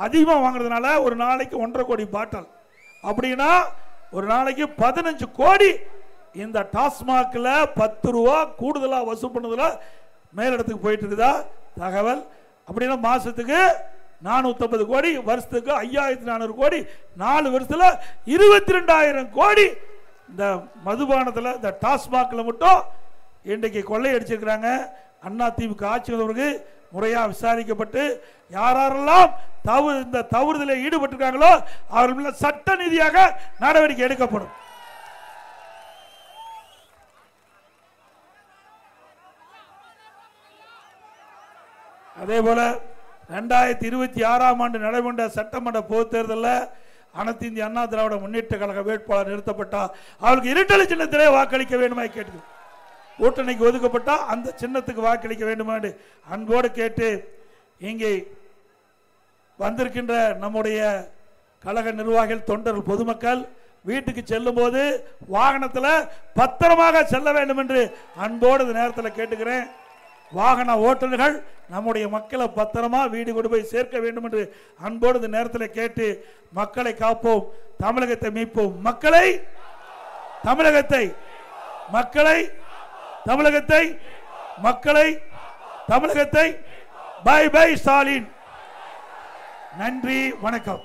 அதிகமாக வாங்குறதுனால ஒரு நாளைக்கு 1.5 கோடி பாட்டில், அப்படின்னா ஒரு நாளைக்கு 15 கோடி இந்த டாஸ்மாகில் 10 ரூபா கூடுதலாக வசூல் பண்ணதுல மேலிடத்துக்கு போயிட்டு இருக்குதா தகவல். அப்படின்னா மாசத்துக்கு 450 கோடி, வருஷத்துக்கு 5400 கோடி, 4 வருஷத்துல 22,000 கோடி இந்த மதுபானத்தில் இந்த டாஸ்மாகில் மட்டும் இன்றைக்கு கொள்ளையடிச்சிருக்கிறாங்க. அண்ணா திமுக ஆட்சி வந்தவருக்கு முறையாக விசாரிக்கப்பட்டு யாரெல்லாம் இந்த தவறுதலில் ஈடுபட்டிருக்காங்களோ அவர்கள் சட்ட ரீதியாக நடவடிக்கை எடுக்கப்படும். அதே போல 2026ஆம் ஆண்டு நடைபெற்ற சட்டமன்ற பொதுத் தேர்தலில் அனைத்து இந்திய அண்ணா திராவிட முன்னேற்ற கழக வேட்பாளர் நிறுத்தப்பட்டால் அவருக்கு இரட்டை சின்னத்திலே வாக்களிக்க வேண்டுமா கேட்டு, கூட்டணிக்கு ஒதுக்கப்பட்டா அந்த சின்னத்துக்கு வாக்களிக்க வேண்டுமா என்று அன்போடு கேட்டு, இங்கே வந்திருக்கின்ற நம்முடைய கழக நிர்வாகிகள், தொண்டர்கள், பொதுமக்கள் வீட்டுக்கு செல்லும் போது வாகனத்தில் பத்திரமாக செல்ல வேண்டும் என்று அன்போடு இந்த நேரத்தில் கேட்டுக்கிறேன். வாகன ஓட்டுநர்கள் நம்முடைய மக்களை பத்திரமா வீடு கொண்டு போய் சேர்க்க வேண்டும் என்று அன்போடு இந்த நேரத்தில் கேட்டு, மக்களை காப்போம், தமிழகத்தை மீட்போம், தமிழகத்தை பை பை ஸ்டாலின். நன்றி, வணக்கம்.